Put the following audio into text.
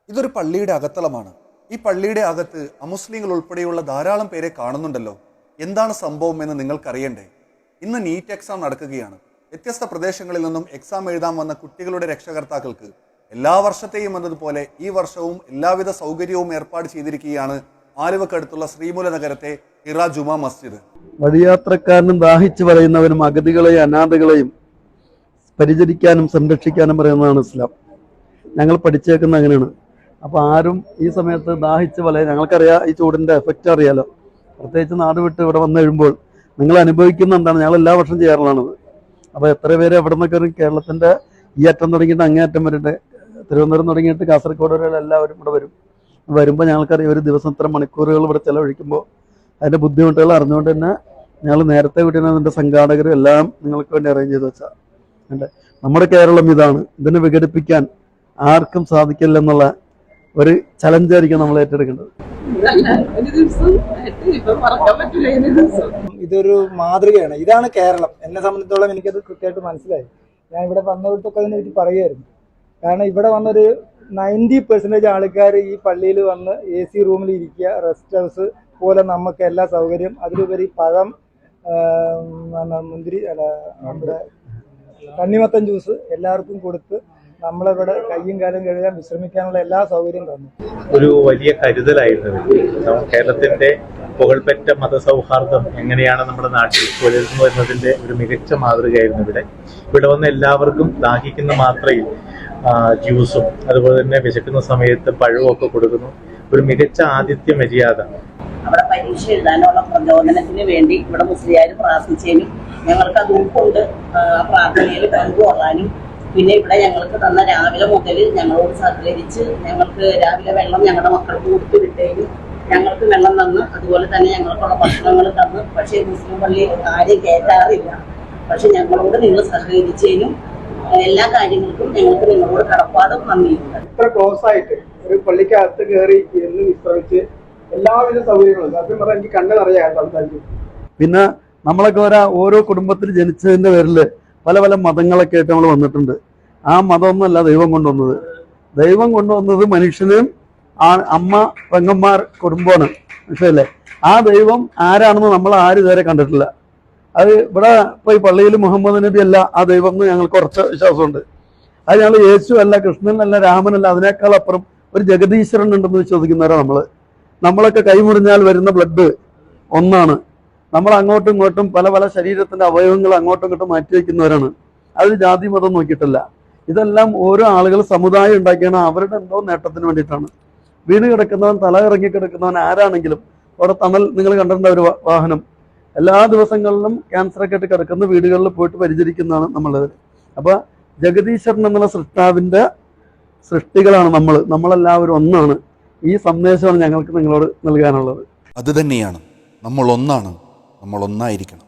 ഇതൊരു പള്ളിയുടെ അകത്തളമാണ്. ഈ പള്ളിയുടെ അകത്ത് അമുസ്ലിങ്ങൾ ഉൾപ്പെടെയുള്ള ധാരാളം പേരെ കാണുന്നുണ്ടല്ലോ. എന്താണ് സംഭവം എന്ന് നിങ്ങൾക്കറിയണ്ടേ? ഇന്ന് നീറ്റ് എക്സാം നടക്കുകയാണ്. വ്യത്യസ്ത പ്രദേശങ്ങളിൽ നിന്നും എക്സാം എഴുതാൻ വന്ന കുട്ടികളുടെ രക്ഷകർത്താക്കൾക്ക് എല്ലാ വർഷത്തെയും എന്നതുപോലെ ഈ വർഷവും എല്ലാവിധ സൗകര്യവും ഏർപ്പാട് ചെയ്തിരിക്കുകയാണ് ആലുവക്കടുത്തുള്ള ശ്രീമൂല നഗരത്തെ ഹിറ ജുമാ മസ്ജിദ്. വഴിയാത്രക്കാരനും ദാഹിച്ചു പറയുന്നവനും അഗതികളെയും അനാഥകളെയും പരിചരിക്കാനും സംരക്ഷിക്കാനും പറയുന്നതാണ് ഇസ്ലാം. ഞങ്ങൾ പഠിച്ചേക്കുന്ന അങ്ങനെയാണ്. അപ്പോൾ ആരും ഈ സമയത്ത് ദാഹിച്ച് ഞങ്ങൾക്കറിയാം ഈ ചൂടിൻ്റെ എഫക്റ്റ് അറിയാലോ. പ്രത്യേകിച്ച് നാട് വിട്ട് ഇവിടെ വന്നു കഴിയുമ്പോൾ നിങ്ങൾ അനുഭവിക്കുന്ന എന്താണ്. ഞങ്ങൾ എല്ലാ വർഷം ചെയ്യാറുള്ളതാണത്. അപ്പോൾ എത്ര പേര് എവിടെ നിന്നൊക്കെ കേരളത്തിൻ്റെ ഈ അറ്റം തുടങ്ങിയിട്ട് അങ്ങേയറ്റം വരട്ടെ, തിരുവനന്തപുരം തുടങ്ങിയിട്ട് കാസർഗോഡ് വരെ എല്ലാവരും ഇവിടെ വരുമ്പോൾ ഞങ്ങൾക്കറിയാം ഒരു ദിവസം ഇത്ര മണിക്കൂറുകൾ ഇവിടെ ചിലവഴിക്കുമ്പോൾ അതിൻ്റെ ബുദ്ധിമുട്ടുകൾ അറിഞ്ഞുകൊണ്ട് തന്നെ ഞങ്ങൾ നേരത്തെ വിട്ടിരുന്ന അതിൻ്റെ സംഘാടകരും എല്ലാം നിങ്ങൾക്ക് വേണ്ടി അറേഞ്ച് ചെയ്ത് വെച്ചാൽ അല്ലേ. നമ്മുടെ കേരളം ഇതാണ്. ഇതിനെ വിഘടിപ്പിക്കാൻ ആർക്കും സാധിക്കില്ലെന്നുള്ള ഒരു ചലഞ്ചായിരിക്കും നമ്മൾ ഏറ്റെടുക്കേണ്ടത്. ഇതൊരു മാതൃകയാണ്. ഇതാണ് കേരളം. എന്നെ സംബന്ധിച്ചോളം എനിക്കത് കൃത്യമായിട്ട് മനസ്സിലായി. ഞാൻ ഇവിടെ വന്നവർക്കൊക്കെ അതിനെ പറ്റി പറയുമായിരുന്നു. കാരണം ഇവിടെ വന്നൊരു 90% ആൾക്കാർ ഈ പള്ളിയിൽ വന്ന് AC റൂമിൽ ഇരിക്കുക, റെസ്റ്റ് ഹൗസ് പോലെ നമുക്ക് എല്ലാ സൗകര്യം, അതിലുപരി പഴം, മുന്തിരി, നമ്മുടെ തണ്ണിമത്തൻ ജ്യൂസ് എല്ലാവർക്കും കൊടുത്ത് നമ്മളിവിടെ കയ്യും കാലും കഴുകാൻ വിശ്രമിക്കാനുള്ള എല്ലാ സൗകര്യവും തന്നു. ഒരു വലിയ കരുതലായിരുന്നു. കേരളത്തിന്റെ പുകൾപെറ്റ മതസൗഹാർദ്ദം എങ്ങനെയാണ് നമ്മുടെ നാട്ടിൽ പുലരുന്നു എന്നതിന്റെ ഒരു മികച്ച മാതൃകയായിരുന്നു ഇവിടെ വന്ന എല്ലാവർക്കും ദാഹിക്കുന്ന മാത്രയിൽ ജ്യൂസും അതുപോലെ തന്നെ വിശക്കുന്ന സമയത്ത് പഴവും ഒക്കെ കൊടുക്കുന്നു. ഒരു മികച്ച ആതിഥ്യ മര്യാദ. അവിടെ പരീക്ഷ എഴുതാനുള്ള പ്രചോദനത്തിന് വേണ്ടി ഇവിടെ മുസ്ലിയാർ പ്രാർത്ഥിച്ചതിനും ഞങ്ങൾക്ക് അത് ഉൾക്കൊണ്ട് പ്രാർത്ഥനയിൽ പങ്കുകൊള്ളാനും, പിന്നെ ഇവിടെ ഞങ്ങൾക്ക് തന്ന രാവിലെ മുതൽ ഞങ്ങളോട് സഹകരിച്ച് ഞങ്ങൾക്ക് രാവിലെ വെള്ളം ഞങ്ങളുടെ മക്കൾക്ക് കൊടുത്തു വിട്ടേനും ഞങ്ങൾക്ക് വെള്ളം തന്ന് അതുപോലെ തന്നെ ഞങ്ങൾക്കുള്ള ഭക്ഷണങ്ങൾ തന്ന്. പക്ഷേ മുസ്ലിം പള്ളി ആരും കയറ്റാറില്ല. പക്ഷെ ഞങ്ങളോട് നിങ്ങൾ സഹകരിച്ചതിനും എല്ലാ കാര്യങ്ങൾക്കും ഞങ്ങൾക്ക് നിങ്ങളോട് കടപ്പാടും നന്ദിയുണ്ട്. ഇത്ര ക്ലോസ് ആയിട്ട് ഒരു പള്ളിക്കകത്ത് കയറി ഇരുന്ന് വിശ്രമിച്ച് എല്ലാവിധ സൗകര്യങ്ങളും സത്യം പറഞ്ഞാൽ എനിക്ക് കണ്ണ് നിറയാൻ സംസാരിക്കും. പിന്നെ നമ്മളൊക്കെ ഓരോ കുടുംബത്തിൽ ജനിച്ചതിൻ്റെ പേരിൽ പല പല മതങ്ങളൊക്കെ ആയിട്ട് നമ്മൾ വന്നിട്ടുണ്ട്. ആ മതമൊന്നുമല്ല ദൈവം കൊണ്ടുവന്നത്. ദൈവം കൊണ്ടുവന്നത് മനുഷ്യനും അമ്മ പെങ്ങന്മാർ കുടുംബമാണ്. മനസ്സിലല്ലേ? ആ ദൈവം ആരാണെന്ന് നമ്മൾ ആരും ഇതുവരെ കണ്ടിട്ടില്ല. അത് ഇവിടെ ഇപ്പോൾ ഈ പള്ളിയിൽ മുഹമ്മദ് നബി അല്ല ആ ദൈവം എന്ന് ഞങ്ങൾക്ക് കുറച്ച് വിശ്വാസമുണ്ട്. അത് ഞങ്ങൾ യേശു അല്ല, കൃഷ്ണനല്ല, രാമനല്ല, അതിനേക്കാൾ അപ്പുറം ഒരു ജഗദീശ്വരൻ ഉണ്ടെന്ന് വിശ്വസിക്കുന്നവരാണ് നമ്മളൊക്കെ കൈമുറിഞ്ഞാൽ വരുന്ന ബ്ലഡ് ഒന്നാണ്. നമ്മൾ അങ്ങോട്ടും ഇങ്ങോട്ടും പല പല ശരീരത്തിന്റെ അവയവങ്ങൾ അങ്ങോട്ടും ഇങ്ങോട്ടും മാറ്റിവെക്കുന്നവരാണ്. അതിൽ ജാതി മതം നോക്കിയിട്ടല്ല. ഇതെല്ലാം ഓരോ ആളുകൾ സമുദായം ഉണ്ടാക്കിയാണ് അവരുടെ എന്തോ നേട്ടത്തിന് വേണ്ടിയിട്ടാണ്. വീണ് കിടക്കുന്നവൻ, തല ഇറങ്ങി കിടക്കുന്നവൻ ആരാണെങ്കിലും അവിടെ തണൽ നിങ്ങൾ കണ്ടിട്ടുണ്ട ഒരു വാഹനം എല്ലാ ദിവസങ്ങളിലും ക്യാൻസറൊക്കെ ആയിട്ട് കിടക്കുന്ന വീടുകളിൽ പോയിട്ട് പരിചരിക്കുന്നതാണ് നമ്മളത്. അപ്പോൾ ജഗദീശ്വരൻ എന്നുള്ള സൃഷ്ടാവിൻ്റെ സൃഷ്ടികളാണ് നമ്മളെല്ലാവരും ഒന്നാണ്. ഈ സന്ദേശമാണ് ഞങ്ങൾക്ക് നിങ്ങളോട് നൽകാനുള്ളത്. അത് തന്നെയാണ്, നമ്മൾ ഒന്നാണ്, നമ്മൾ ഒന്നായിരിക്കണം.